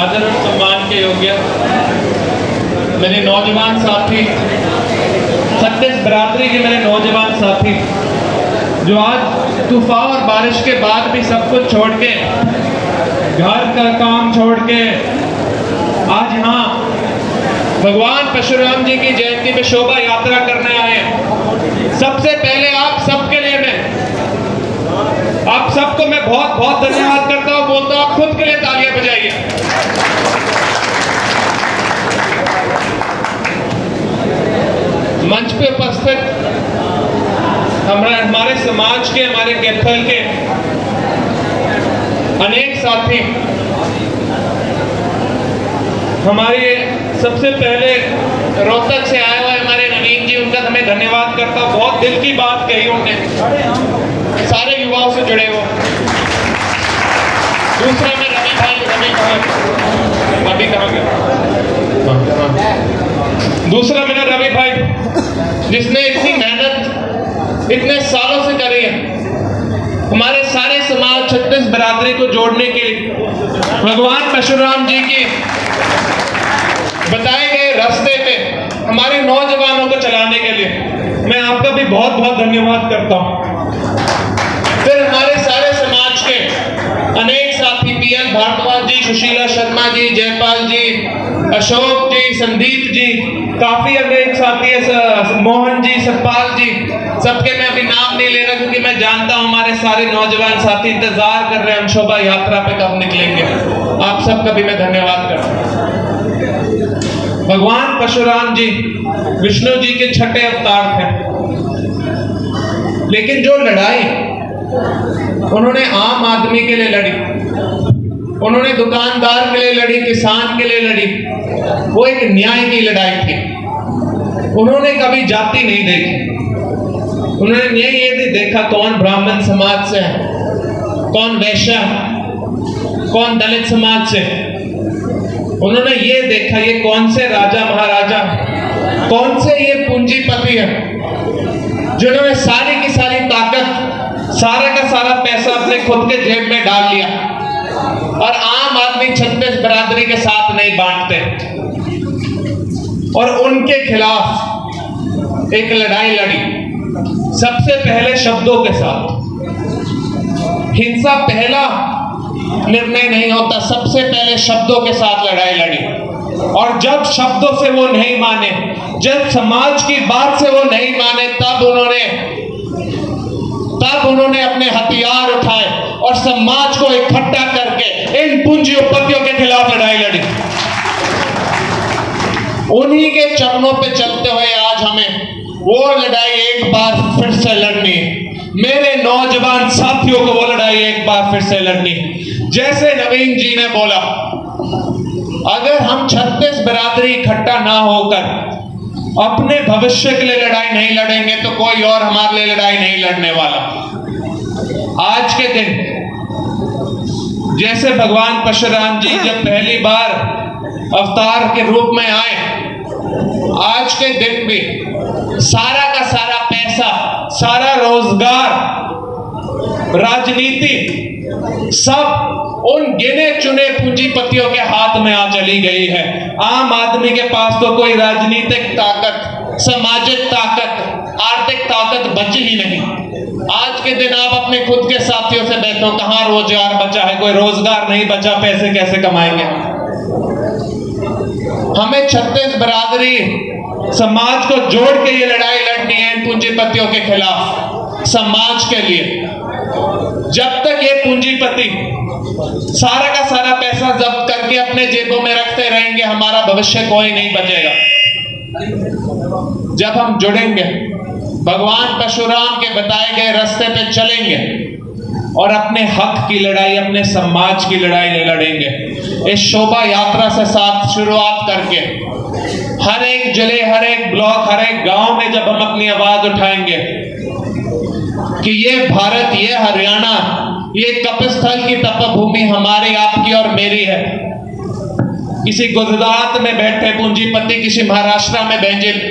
आदर और सम्मान के योग्य मेरे नौजवान साथी, छत्तीस बिरादरी के मेरे नौजवान साथी, जो आज तूफान और बारिश के बाद भी सब कुछ छोड़ के, घर का काम छोड़ के आज यहाँ भगवान परशुराम जी की जयंती में शोभा यात्रा करने आए हैं। सबसे पहले आप सबके लिए आप सबको मैं बहुत बहुत धन्यवाद करता हूँ। बोलता हूँ आप खुद के लिए तालियां बजाइए। मंच पे उपस्थित हमारे समाज के, हमारे कैथल के अनेक साथी, हमारे सबसे पहले रोहतक से आए हुए हमारे नवीन जी, उनका हमें धन्यवाद करता हूँ। बहुत दिल की बात कही उन्होंने, सारे युवाओं से जुड़े हो। दूसरा में रवि भाई, अभी कहाँ गया? दूसरा मेरा रवि भाई, जिसने इतनी मेहनत इतने सालों से करी है हमारे सारे समाज, छत्तीस बिरादरी को जोड़ने के लिए, भगवान परशुराम जी की बताए गए रास्ते पे हमारे नौजवानों को चलाने के लिए मैं आपका भी बहुत बहुत धन्यवाद करता हूँ। फिर हमारे सारे समाज के अनेक साथी, पीएल भारद्वाज जी, सुशीला शर्मा जी, जयपाल जी, अशोक जी, संदीप जी, काफी अनेक साथी, मोहन जी, सतपाल जी, सबके मैं अभी नाम नहीं ले रहा क्योंकि मैं जानता हूं हमारे सारे नौजवान साथी इंतजार कर रहे हैं हम शोभा यात्रा पे कब निकलेंगे। आप सबका भी मैं धन्यवाद करता हूं। भगवान परशुराम जी विष्णु जी के छठे अवतार थे, लेकिन जो लड़ाई उन्होंने आम आदमी के लिए लड़ी, उन्होंने दुकानदार के लिए लड़ी, किसान के लिए लड़ी, वो एक न्याय की लड़ाई थी। उन्होंने कभी जाति नहीं देखी, उन्होंने न्याय ये नहीं देखा कौन ब्राह्मण समाज से है, कौन वैश्य, कौन दलित समाज से। उन्होंने ये देखा ये कौन से राजा महाराजा, कौन से ये पूंजीपति है जिन्होंने सारी की सारी ताकत, सारा का सारा पैसा अपने खुद के जेब में डाल लिया और आम आदमी छत्तीस बिरादरी के साथ नहीं बांटते, और उनके खिलाफ एक लड़ाई लड़ी। सबसे पहले शब्दों के साथ, हिंसा पहला निर्णय नहीं होता, सबसे पहले शब्दों के साथ लड़ाई लड़ी। और जब शब्दों से वो नहीं माने, जब समाज की बात से वो नहीं माने, तब उन्होंने अपने हथियार उठाए और समाज को इकट्ठा करके इन पूंजीपतियों के खिलाफ लड़ाई लड़ी। उन्हीं के चरणों पे चलते हुए आज हमें वो लड़ाई एक बार फिर से लड़नी है। मेरे नौजवान साथियों को वो लड़ाई एक बार फिर से लड़नी है। जैसे नवीन जी ने बोला, अगर हम छत्तीस बिरादरी इकट्ठा ना होकर अपने भविष्य के लिए लड़ाई नहीं लड़ेंगे तो कोई और हमारे लिए लड़ाई नहीं लड़ने वाला। आज के दिन जैसे भगवान परशुराम जी जब पहली बार अवतार के रूप में आए, आज के दिन भी सारा का सारा पैसा, सारा रोजगार, राजनीति सब उन गिने चुने पूंजीपतियों के हाथ में आ चली गई है। आम आदमी के पास तो कोई राजनीतिक ताकत, सामाजिक ताकत, आर्थिक ताकत बची ही नहीं। आज के दिन आप अपने खुद के साथियों से बैठो, कहां रोजगार बचा है? कोई रोजगार नहीं बचा, पैसे कैसे कमाएंगे? हमें छत्तीस बिरादरी समाज को जोड़ के ये लड़ाई लड़नी है इन पूंजीपतियों के खिलाफ, समाज के लिए। जब तक ये पूंजीपति सारा का सारा पैसा जब्त करके अपने जेबों में रखते रहेंगे, हमारा भविष्य कोई नहीं बचेगा। जब हम जुड़ेंगे, भगवान परशुराम के बताए गए रास्ते पे चलेंगे और अपने हक की लड़ाई, अपने समाज की लड़ाई लड़ेंगे। इस शोभा यात्रा से साथ शुरुआत करके हर एक जिले, हर एक ब्लॉक, हर एक गांव में जब हम अपनी आवाज उठाएंगे कि ये भारत, ये हरियाणा, ये कपिस्थल की तपभूमि हमारी, आपकी और मेरी है। किसी गुजरात में बैठे पूंजीपति, किसी महाराष्ट्र में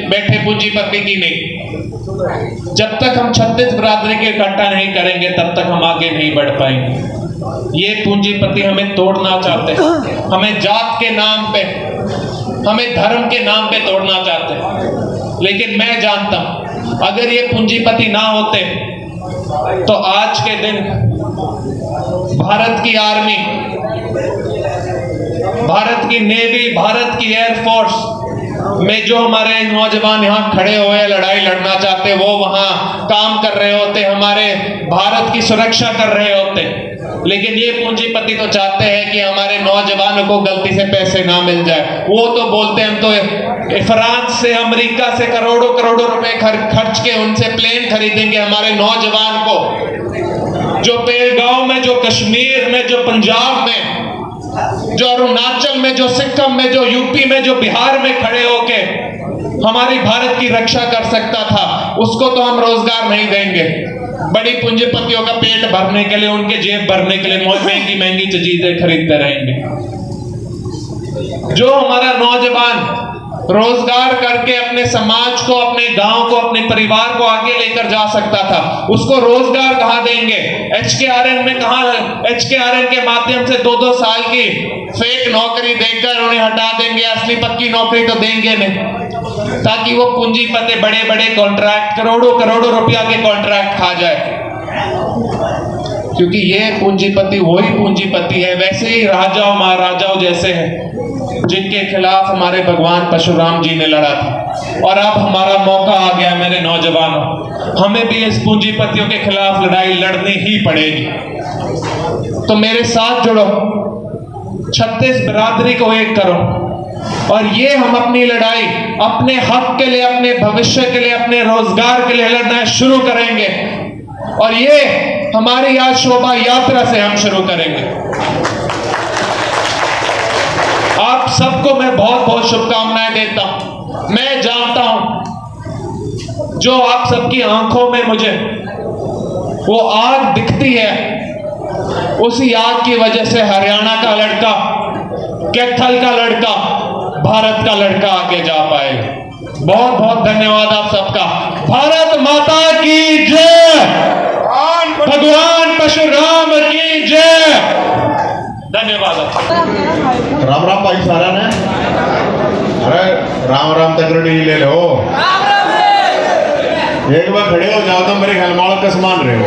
बैठे पूंजीपति की नहीं। जब तक हम छत्तीस बिरादरी के इकट्ठा नहीं करेंगे तब तक हम आगे नहीं बढ़ पाएंगे। ये पूंजीपति हमें तोड़ना चाहते हैं, हमें जात के नाम पे, हमें धर्म के नाम पे तोड़ना चाहते हैं। लेकिन मैं जानता हूं अगर ये पूंजीपति ना होते तो आज के दिन भारत की आर्मी, भारत की नेवी, भारत की एयरफोर्स में जो हमारे नौजवान यहाँ खड़े हुए लड़ाई लड़ना चाहते, वो वहां काम कर रहे होते, हमारे भारत की सुरक्षा कर रहे होते। लेकिन ये पूंजीपति तो चाहते हैं कि हमारे नौजवानों को गलती से पैसे ना मिल जाए। वो तो बोलते हैं हम तो फ्रांस से, अमेरिका से करोड़ों करोड़ों रुपए खर्च के उनसे प्लेन खरीदेंगे हमारे नौजवान को, जो बेलगांव में, जो कश्मीर में, जो पंजाब में, जो अरुणाचल में, जो सिक्किम में, जो यूपी में, जो बिहार में खड़े होके हमारी भारत की रक्षा कर सकता था, उसको तो हम रोजगार नहीं देंगे। बड़ी पूंजीपतियों का पेट भरने के लिए, उनके जेब भरने के लिए महंगी महंगी चीजें खरीदते रहेंगे। जो हमारा नौजवान रोजगार करके अपने समाज को, अपने गांव को, अपने परिवार को आगे लेकर जा सकता था, उसको रोजगार कहां देंगे? HKRN में कहां? HKRN के माध्यम से 2-2 साल की फेक नौकरी देकर उन्हें हटा देंगे, असली पक्की नौकरी तो देंगे नहीं, ताकि वो पूंजीपति बड़े बड़े कॉन्ट्रैक्ट, करोड़ों करोड़ों रुपया के कॉन्ट्रैक्ट खा जाए। क्योंकि ये पूंजीपति वही पूंजीपति है, वैसे ही राजाओं महाराजाओं जैसे हैं जिनके खिलाफ हमारे भगवान परशुराम जी ने लड़ा था। और अब हमारा मौका आ गया मेरे नौजवानों, हमें भी इस पूंजीपतियों के खिलाफ लड़ाई लड़नी ही पड़ेगी। तो मेरे साथ जुड़ो, 36 बिरादरी को एक करो, और ये हम अपनी लड़ाई अपने हक के लिए, अपने भविष्य के लिए, अपने रोजगार के लिए लड़ना शुरू करेंगे। और ये हमारी आज शोभा यात्रा से हम शुरू करेंगे। आप सबको मैं बहुत बहुत शुभकामनाएं देता हूं। मैं जानता हूं जो आप सबकी आंखों में मुझे वो आग दिखती है, उसी आग की वजह से हरियाणा का लड़का, कैथल का लड़का, भारत का लड़का आगे जा पाएगा। बहुत बहुत धन्यवाद आप सबका। भारत माता की जय, भगवान परशुराम की जय। धन्यवाद। राम राम भाई सारा ने। अरे राम राम तकड़ी ले लो, एक बार खड़े हो जाओ तो मेरे ख्याल माल का समान रहे हो,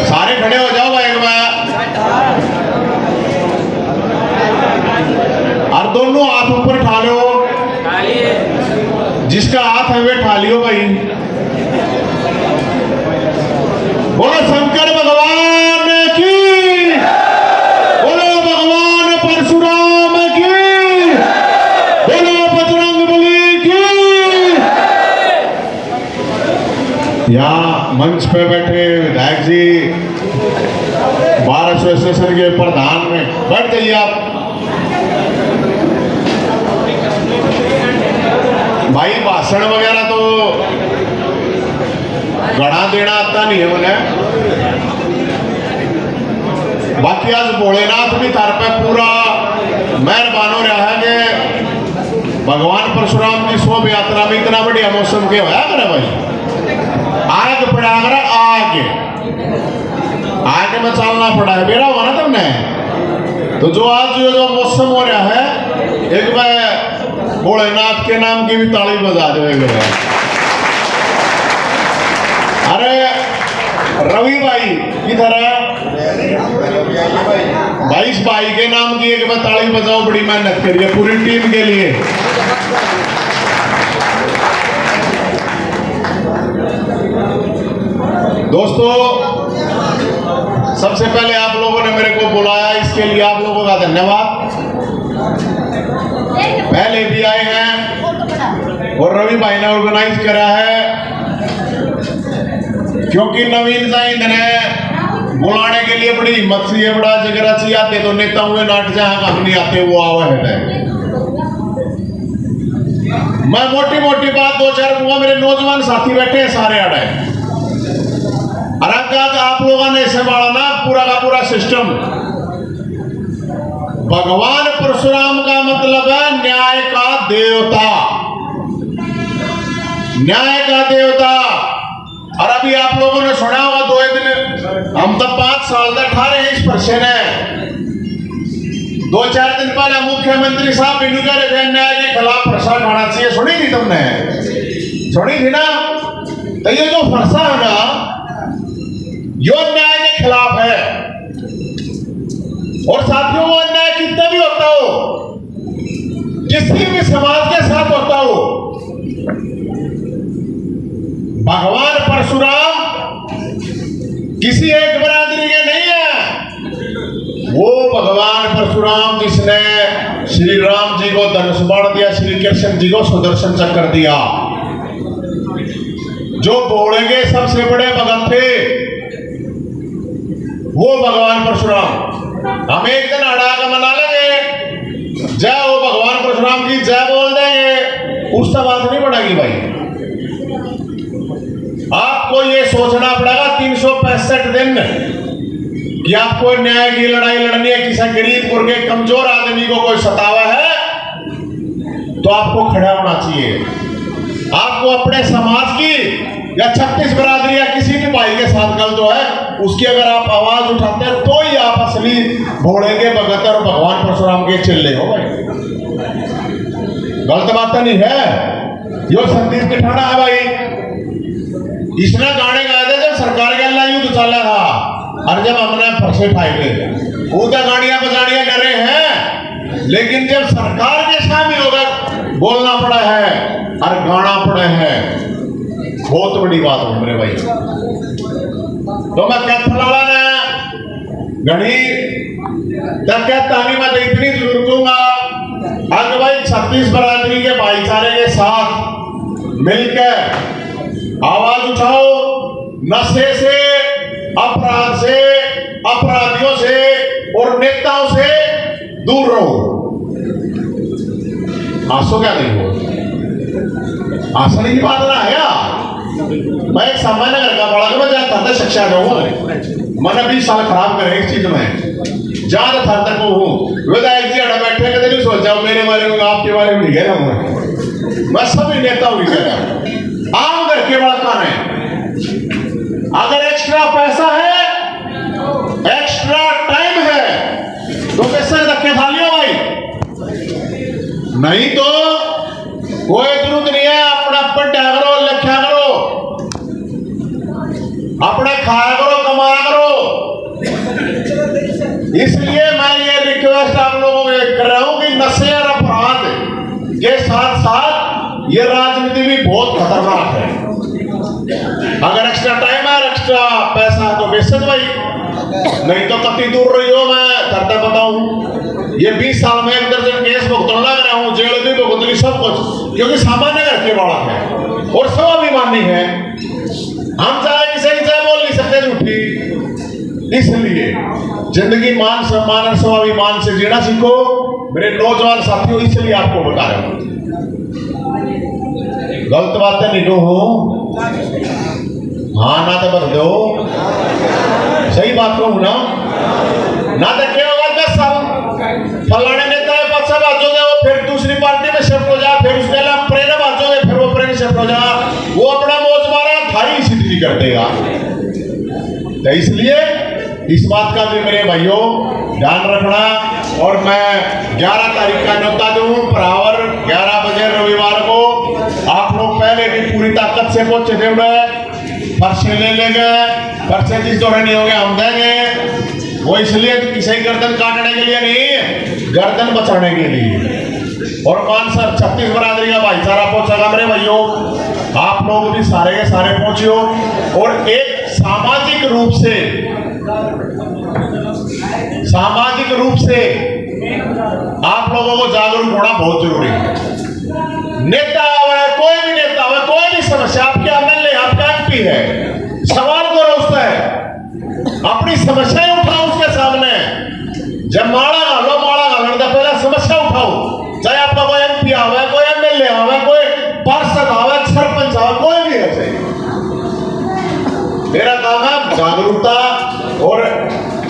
सारे खड़े हो जाओ भाई एक बार, और दोनों हाथ ऊपर उठा लो, जिसका हाथ है वे उठा लियो भाई। बोलो शंकर भगवान की, बोलो भगवान परशुराम की, बोलो बजरंग बली की। यहाँ मंच पे बैठे विधायक जी, 1200 स्टेशन के प्रधान में बैठ जाइए आप। भाई भाषण वगैरह तो गड़ा देना आता नहीं है उन्हें, बाकी आज भोलेनाथ भी तार पे पूरा मेहरबान हो रहा है कि भगवान परशुराम की शोभ यात्रा में इतना बढ़िया मौसम के होया करे भाई। आग पड़ा करे, आग में चलना पड़ा है, बेरा हुआ ना तुमने। तो जो आज जो मौसम हो रहा है, एक बार भोलेनाथ के नाम की भी ताली बजा दो। अरे रवि भाई इधर है भाई, इस भाई के नाम की एक बार ताली बजाओ, बड़ी मेहनत करिए पूरी टीम के लिए। दोस्तों सबसे पहले आप लोगों ने मेरे को बुलाया, इसके लिए आप लोगों का धन्यवाद। पहले भी आए हैं और रवि भाई ने ऑर्गेनाइज करा है, क्योंकि नवीन साइंद ने बुलाने के लिए बड़ी हिम्मत सी है, बड़ा जगरा चाहिए। आते तो नेता हुए नाट जहां हम नहीं आते वो आवा है। मैं मोटी मोटी बात 2-4 कहूंगा, मेरे नौजवान साथी बैठे हैं सारे आड़े, और आप लोगों ने संभाला ना पूरा का पूरा सिस्टम। भगवान परशुराम का मतलब है न्याय का देवता, न्याय का देवता। और अभी आप लोगों ने सुना होगा 2 दिन हम तो 5 साल तक 18 इंच परसेंट है। 2-4 दिन पहले मुख्यमंत्री साहब बिनुका न्याय के खिलाफ फरसा खाना चाहिए, सुनी थी तुमने? सुनी थी ना? तो ये जो फरसा है ना, यो न्याय के खिलाफ है। और साथियों, वो अन्याय कितना भी होता हो, किसी भी समाज के साथ होता हो, भगवान परशुराम किसी एक बरादरी के नहीं है। वो भगवान परशुराम जिसने श्री राम जी को धनुष बाण दिया, श्री कृष्ण जी को सुदर्शन चक्र दिया, जो बोलेंगे सबसे बड़े भगत थे, वो भगवान परशुराम। हम एक दिन अड़ा के मना लेंगे, जय हो भगवान परशुराम की जय बोल देंगे, उसका बात नहीं बढ़ेगी भाई। आपको ये सोचना पड़ेगा 365 दिन कि आपको न्याय की लड़ाई लड़नी है। किसी गरीब मुर्गे कमजोर आदमी को कोई सतावा है तो आपको खड़ा होना चाहिए। आपको अपने समाज की या 36 बरादरी या किसी भी भाई के साथ गलत है, उसकी अगर आप आवाज उठाते हैं तो ही आप असली भोले के भगत और भगवान परशुराम के चिल्ले हो भाई। गलत बात नहीं है। यो संदीप की ठाणा है भाई, इसने गाने गाए थे जब सरकार के अल्लाह युद्ध चला था, और जब हमने फरसे ठाए थे वो तो गाड़ियां बजाड़ियां डरे हैं, लेकिन जब सरकार के शामिल हो गए बोलना पड़ा है और गाना पड़ा है, बहुत बड़ी बात है मेरे भाई। तो मैं कहता वाला ने घड़ी तब कहता नहीं, मैं तो इतनी जरूर दूंगा अगर भाई 36 बरादरी के भाईचारे के साथ मिलकर आवाज उठाओ, नशे से, अपराध से, अपराधियों से और नेताओं से दूर रहो। आंसू क्या नहीं हो, आंसू की बात ना है। मैं एक सामान्य घर का बड़ा मैं जहाँ था शिक्षा का हूँ, मैंने 20 साल खराब करे इस चीज में, जहां था तक हूँ। विधायक जी अड़ा बैठे कदे नहीं सोच जाओ मेरे बारे में, आपके बारे में नहीं कह रहा हूँ मैं सभी नेताओं की कह रहा हूँ। आम घर के बड़ा कान है, अगर एक्स्ट्रा पैसा है, एक्स्ट्रा टाइम है तो पैसे रखे खा लियो भाई, नहीं तो कोई जरूरत नहीं है। अपना पढ़ा करो, लिखा करो, अपने खाया करो, कमाया करो। इसलिए मैं ये रिक्वेस्ट आप लोगों को कर रहा हूं कि नशे और अपराध के साथ साथ ये राजनीति भी बहुत खतरनाक है। अगर एक्स्ट्रा टाइम है, एक्स्ट्रा पैसा है तो बेशक भाई, नहीं तो कति दूर रही हो। मैं करता बताऊं, ये 20 साल में 1 दर्जन केस भुगतने लग रहा हूं, जेल भी भुगत ली, सब कुछ, क्योंकि सामान्य घर के बालक है और स्वाभिमानी है। हम चाहे किसी चाहे बोल नहीं सकते झूठी। इसलिए जिंदगी मान सम्मान और स्वाभिमान से जीना सीखो मेरे नौजवान साथियों। इसलिए आपको बता रहा हूं, गलत बातें नहीं कहो, हाँ ना तो बता दो, सही बात कहूं ना तो क्या होगा 10 साल फलाने नेता है पक्ष बाजोगे, वो फिर दूसरी पार्टी में शिफ्ट हो जा, फिर उसके अलावा प्रेरणा बाजोगे, फिर वो प्रेरणा शिफ्ट हो जा, वो अपना मौज मारा थारी स्थिति कर देगा। तो इसलिए इस बात का भी मेरे भाइयों ध्यान रखना। और मैं 11 तारीख का न्योता दूं, बराबर 11 बजे रविवार को आप लोग पहले भी पूरी ताकत से पहुंचे थे, पर्चे ले लेंगे, पर्चे जिस दौरान नहीं होंगे हम देंगे। वो इसलिए किसी गर्दन काटने के लिए नहीं, गर्दन बचाने के लिए। और 36 बरादरी का भाईचारा पहुंचेगा मेरे भाइयों, आप लोग भी सारे के सारे पहुंचियो। और एक सामाजिक रूप से आप लोगों को जागरूक होना बहुत जरूरी है। नेता आवे, कोई भी नेता आवे, कोई भी समस्या आपके एमएलए, आपका एमपी है, सवाल करो उससे, अपनी समस्याएं उठाओ उसके सामने। जब माड़ा गालन का पहले समस्या उठाओ, चाहे आपका कोई एमपी आवे, कोई एमएलए आवे, कोई पार्षद आवे, सरपंच आवे, कोई भी है। मेरा काम है जागरूकता। और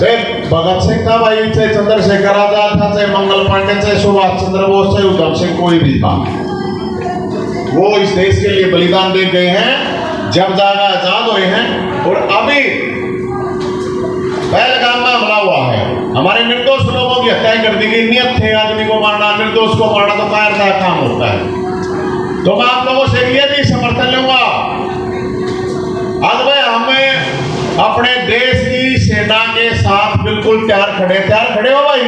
चाहे भगत सिंह था भाई, चाहे चंद्रशेखर आजाद था, चाहे मंगल पांडे, चाहे सुभाष चंद्र बोस, चाहे उधम सिंह, कोई भी था, वो इस देश के लिए बलिदान दे गए हैं। जब जागा आजाद हुए हैं और अभी पहलगाम में हमला हुआ है, हमारे निर्दोष लोगों की हत्या कर दी गई। नियत थे आदमी को मारना, निर्दोष को मारना तो कायर का काम होता है। तो मैं आप लोगों से ये भी समर्थन लूंगा, आज भाई हमें अपने देश की सेना के साथ बिल्कुल तैयार खड़े हो भाई।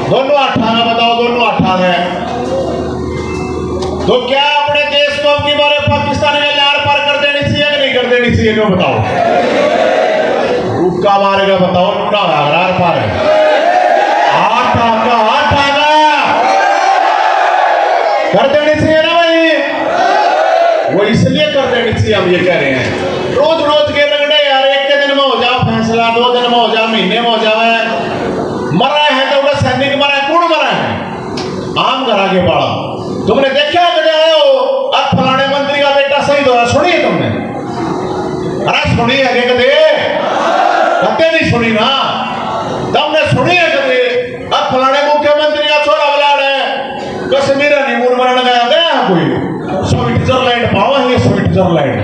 दोनों 18 बताओ, दोनों 18 तो क्या अपने देश को अब की बार पाकिस्तान में लार पार कर देनी चाहिए कि नहीं कर देनी चाहिए? जो बताओ, रुका मारेगा बताओ, रुका लार पार है। आठ आगा कर देनी चाहिए ना भाई, वो इसलिए कर देनी चाहिए हम ये कह रहे हैं। रोज रोज के रगड़े यार, एक के दिन में हो जाओ फैसला, 2 दिन में हो जाओ, महीने में हो जाए। मरा है तो वो सैनिक मरा है, कौन मरा है? आम करा के बाड़ा तुमने देखा कदे आए हो? अब फलाने मंत्री का बेटा शहीद हो रहा, सुनी है तुमने? अरे सुनी है कदे? कदे नहीं सुनी ना, तुमने सुनी है कदे? अब फलाने मुख्यमंत्री का छोरा बलाड़ है, कश्मीर हनीमून मरने गया कोई स्विट्जरलैंड पावा है, स्विट्जरलैंड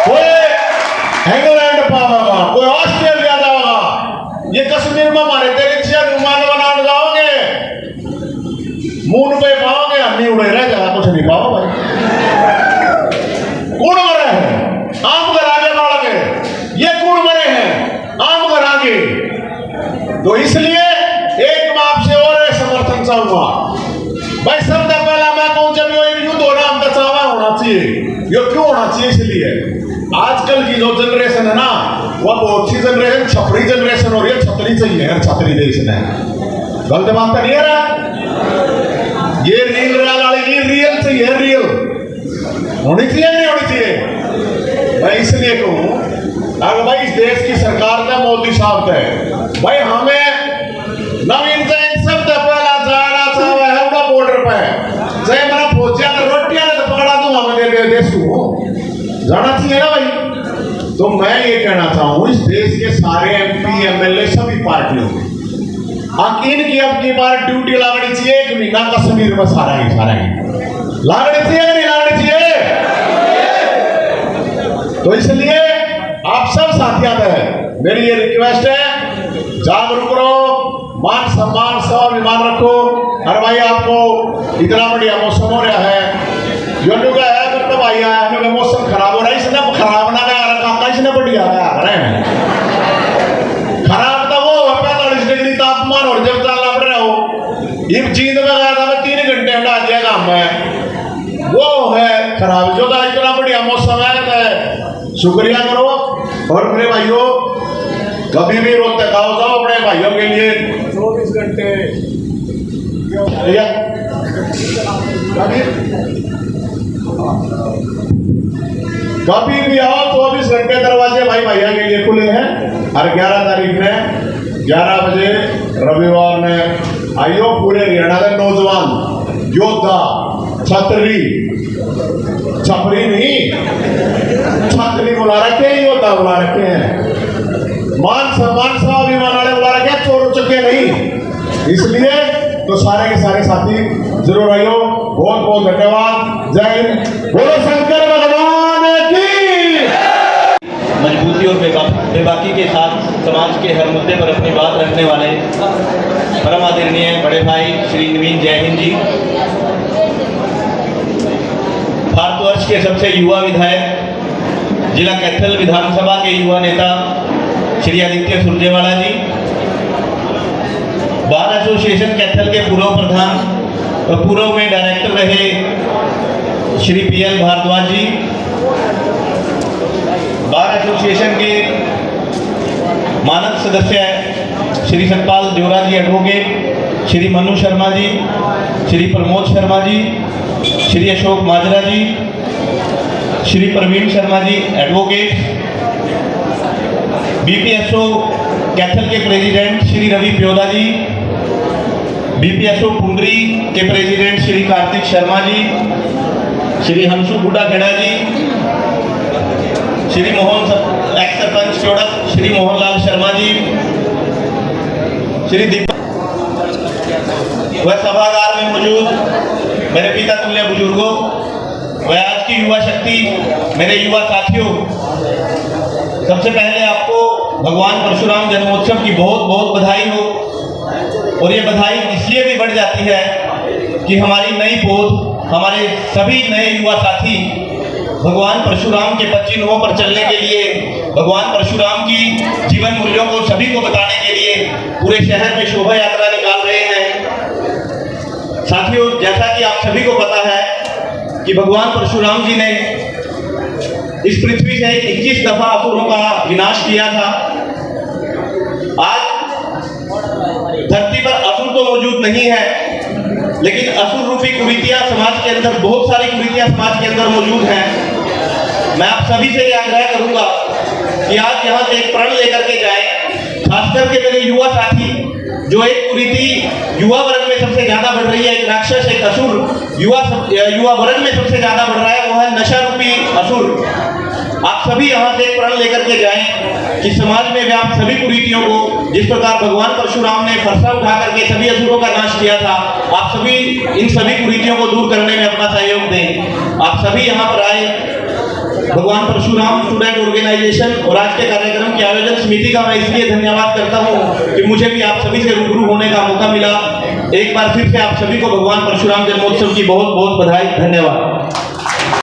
कोई इंग्लैंड पावागा, कोई ऑस्ट्रेलिया जाओगा। ये कश्मीर में हमारे तेरे विमान बनाने जाओगे, मून पे पाओगे, अन्नी उड़े रह जाएगा, कुछ नहीं पाओ भाई। कौन मरे हैं? आम करागे बाड़गे, ये कौन मरे हैं? आम करागे। तो इसलिए एक मैं आपसे और समर्थन चाहूंगा भाई। सबसे पहला मैं कहूं, जब ये युद्ध होना हम बचावा होना चाहिए। ये क्यों होना चाहिए? इसलिए आजकल की जो जनरेशन है ना, वो बहुत सी जनरेशन छपरी जनरेशन हो रही है। छतरी चाहिए यार, छतरी देश ने गलत बात तो नहीं है ना। ये रियल चाहिए, रियल होनी चाहिए, नहीं होनी चाहिए भाई। इसलिए कहूं, अगर भाई इस देश की सरकार का मोदी साहब है भाई, हमें नवीन जैन सबसे पहला जाना चाहे है उनका बॉर्डर पे चाहे मेरा फौजिया ने रोटियां ने तो पकड़ा दूं, हमें दे देश को जाना चाहिए ना भाई। तो मैं ये कहना चाहूँ, इस देश के सारे MP MLA सभी पार्टियों में इनकी अब की बार ड्यूटी लागनी चाहिए। 1 महीना कश्मीर में सारा ही लागनी चाहिए कि नहीं लागनी चाहिए? तो इसलिए आप सब साथियों में मेरी ये रिक्वेस्ट है, जागरूक रहो, मान सम्मान स्वाभिमान रखो। अरे भाई आपको इतना बढ़िया मौसम हो रहा है, जो लोग है तो भाई आया मौसम खराब हो रहा है, इसने खराब ना गया रखा, इसने बढ़िया गया खराब तो वो 45 डिग्री तापमान और जब चलना पड़ रहा हो। ये जींद में गया था मैं 3 घंटे हटा दिया काम में, वो है खराब। जो का इतना बढ़िया मौसम है तो शुक्रिया करो। और मेरे भाइयों, कभी भी रोते खाओ जाओ अपने भाइयों के लिए 24 घंटे कभी भी आओ, 24 घंटे दरवाजे भाई भैया के लिए खुले हैं। हर 11 तारीख में 11 बजे रविवार में आइयो। पूरे हरियाणा के नौजवान योद्धा छपरी नहीं, छतरी बुला रखे हैं, योद्धा बुला रखे हैं, मान सम्मान स्वाभिमान वाले बुला रखे हैं, चोर चुके नहीं। इसलिए तो सारे के सारे साथी जरूर आइयो। बहुत बहुत धन्यवाद। जय हिंद, बोलो शंकर भगवान की। मजबूती और बेबाकी के साथ समाज के हर मुद्दे पर अपनी बात रखने वाले परम आदरणीय बड़े भाई श्री नवीन जय हिंद जी, भारतवर्ष के सबसे युवा विधायक, जिला कैथल विधानसभा के युवा नेता श्री आदित्य सुरजेवाला जी, बार एसोसिएशन कैथल के पूर्व प्रधान और पूर्व में डायरेक्टर रहे श्री PL भारद्वाज जी, बार एसोसिएशन के मानद सदस्य श्री सतपाल जोरा जी एडवोकेट, श्री मनु शर्मा जी, श्री प्रमोद शर्मा जी, श्री अशोक माजरा जी, श्री प्रवीण शर्मा जी एडवोकेट, BPSO कैथल के प्रेसिडेंट श्री रवि प्योदा जी, BPSO पुंडरी के प्रेसिडेंट श्री कार्तिक शर्मा जी, श्री हंसू गुड्डा खेड़ा जी, श्री मोहन एक्स सरपंच चौड़क श्री मोहनलाल शर्मा जी, श्री दीपक वह सभागार में मौजूद मेरे पिता तुल्य बुजुर्गों, वह आज की युवा शक्ति, मेरे युवा साथियों, सबसे पहले आपको भगवान परशुराम जन्मोत्सव की बहुत बहुत बधाई हो। और ये बधाई इसलिए भी बढ़ जाती है कि हमारी नई पौध, हमारे सभी नए युवा साथी भगवान परशुराम के 25 चिन्हों पर चलने के लिए, भगवान परशुराम की जीवन मूल्यों को सभी को बताने के लिए पूरे शहर में शोभा यात्रा निकाल रहे हैं। साथियों, जैसा कि आप सभी को पता है कि भगवान परशुराम जी ने इस पृथ्वी से 21 दफा असुरों का विनाश किया था। आज धरती पर असुर तो मौजूद नहीं है, लेकिन असुर रूपी कुरीतियां समाज के अंदर, बहुत सारी कुरीतियां समाज के अंदर मौजूद हैं। मैं आप सभी से ये आग्रह करूंगा कि आज यहाँ से एक प्रण लेकर के जाएं, खास करके मेरे युवा साथी, जो एक कुरीति युवा वर्ग में सबसे ज्यादा बढ़ रही है, एक राक्षस, एक असुर युवा वर्ग में सबसे ज्यादा बढ़ रहा है, वो है नशा रूपी असुर। आप सभी यहाँ से एक प्रण लेकर के जाएं कि समाज में व्याप्त सभी कुरीतियों को, जिस प्रकार भगवान परशुराम ने फरसा उठा करके सभी असुरों का नाश किया था, आप सभी इन सभी कुरीतियों को दूर करने में अपना सहयोग दें। आप सभी यहाँ पर आए। भगवान परशुराम स्टूडेंट ऑर्गेनाइजेशन और आज के कार्यक्रम की आयोजन समिति का मैं इसलिए धन्यवाद करता हूँ कि मुझे भी आप सभी से रूबरू होने का मौका मिला। एक बार फिर से आप सभी को भगवान परशुराम जन्मोत्सव की बहुत बहुत बधाई। धन्यवाद।